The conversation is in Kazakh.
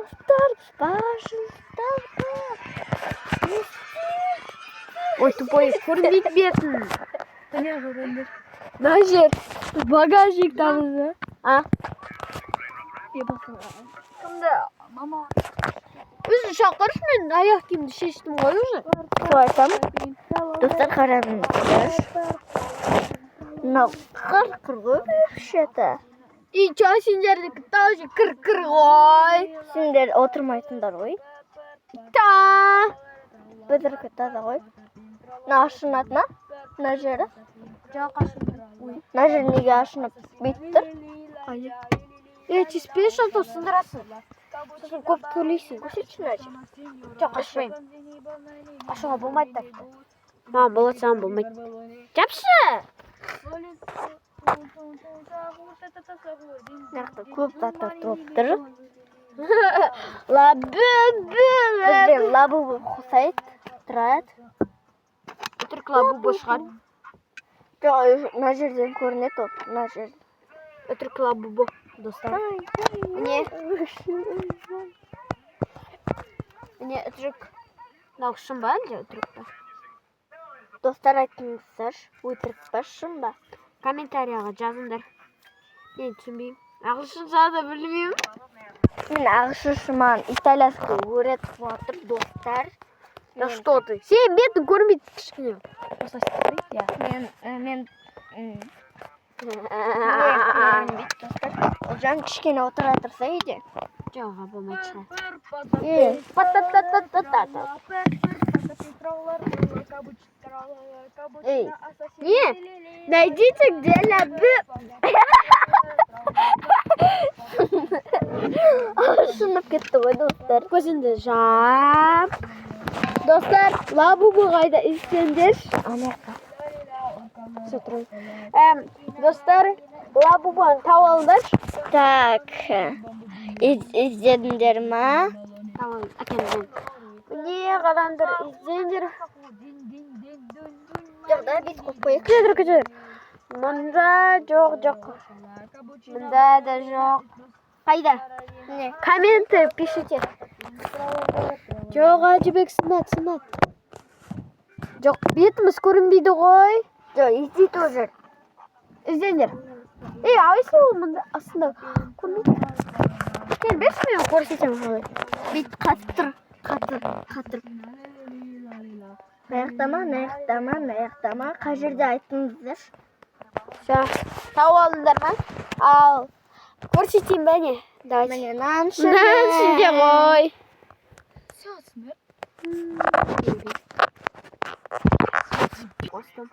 Dostlar, başımızda. Ой, тупой, көрінбейтін. Мына жер багажник табылды. А? Кімді? Мама. Өзі шақыршы, мен аяқ киімді шештім ғой уже. Сол айтамын. Достар, қараңыздар. Мынау қыр ғой вообще-то. И чо сендердікі тоже кір ғой. Сендер отырмайтындар ғой. Та. Біздердікі таза ғой. Мына ашынады ма? Мына жері. Жоқ ашынды. Мына жері неге ашынып бүйтіп тұр? Тиіспей шалты сындырасың. Сосын көп төлейсің. Көрсетші мына жер. Жоқ ашпаймын. Ашуға болмайды тапты. Болады, саған болмайды. Жапшы. Мынақта көп заттар толып тұр. Лабы. Лабубу қосайды, тұрады. Түрк лабубы шығар. Жоқ, мына жерден көрінеді ол. Мына жер. Түрк лабубы, достар. Не? Міне үтірік. Мынау шын ба әлде үтірік па? Достар, айтыңыздар, өтірік па, шын ба? Комментарияға жазыңдар. Мен түсінбеймін. Ағылшынша да білмеймін. Мен ағылшыншыман итальянский өретіп жатыр, достар. Да что ты? Сен бетін көрмейді кішкене. Мен көрінбейді, достар. Ол жан кішкене отыра тұрса еді. Жоға болмайды шығар. Ей, Не? Найдите где лабы. ашынып кетті ғой, достар. Көзіңді жап. Достар, лабубы қайда іздеңдер. Достар, лабубаны тауып алыңдар. Так, іздедіңдер ма? Tamam, әкелдім. Не қараңдар, іздеңдер. Жоқ, да, бет қойып қойық. Көтір. Мұнда жоқ. Мұнда да жоқ. Қайда? Не? Комменты пишите. Жоқ, Ажибек сынат. Жоқ, бетіміз көрінбейді ғой. Жоқ, іздейді ол жер. Іздеңдер. Айсы ол мұнда астында көрмейді. Сен берші мен көрсетемін қалай. Бет қатыр. Наяқтама. Қай жерде айттыңыздар? Тауып алыңдар ма? Ал, көрсетейін бә не? Міне, нан ішінде ғой. Қостым.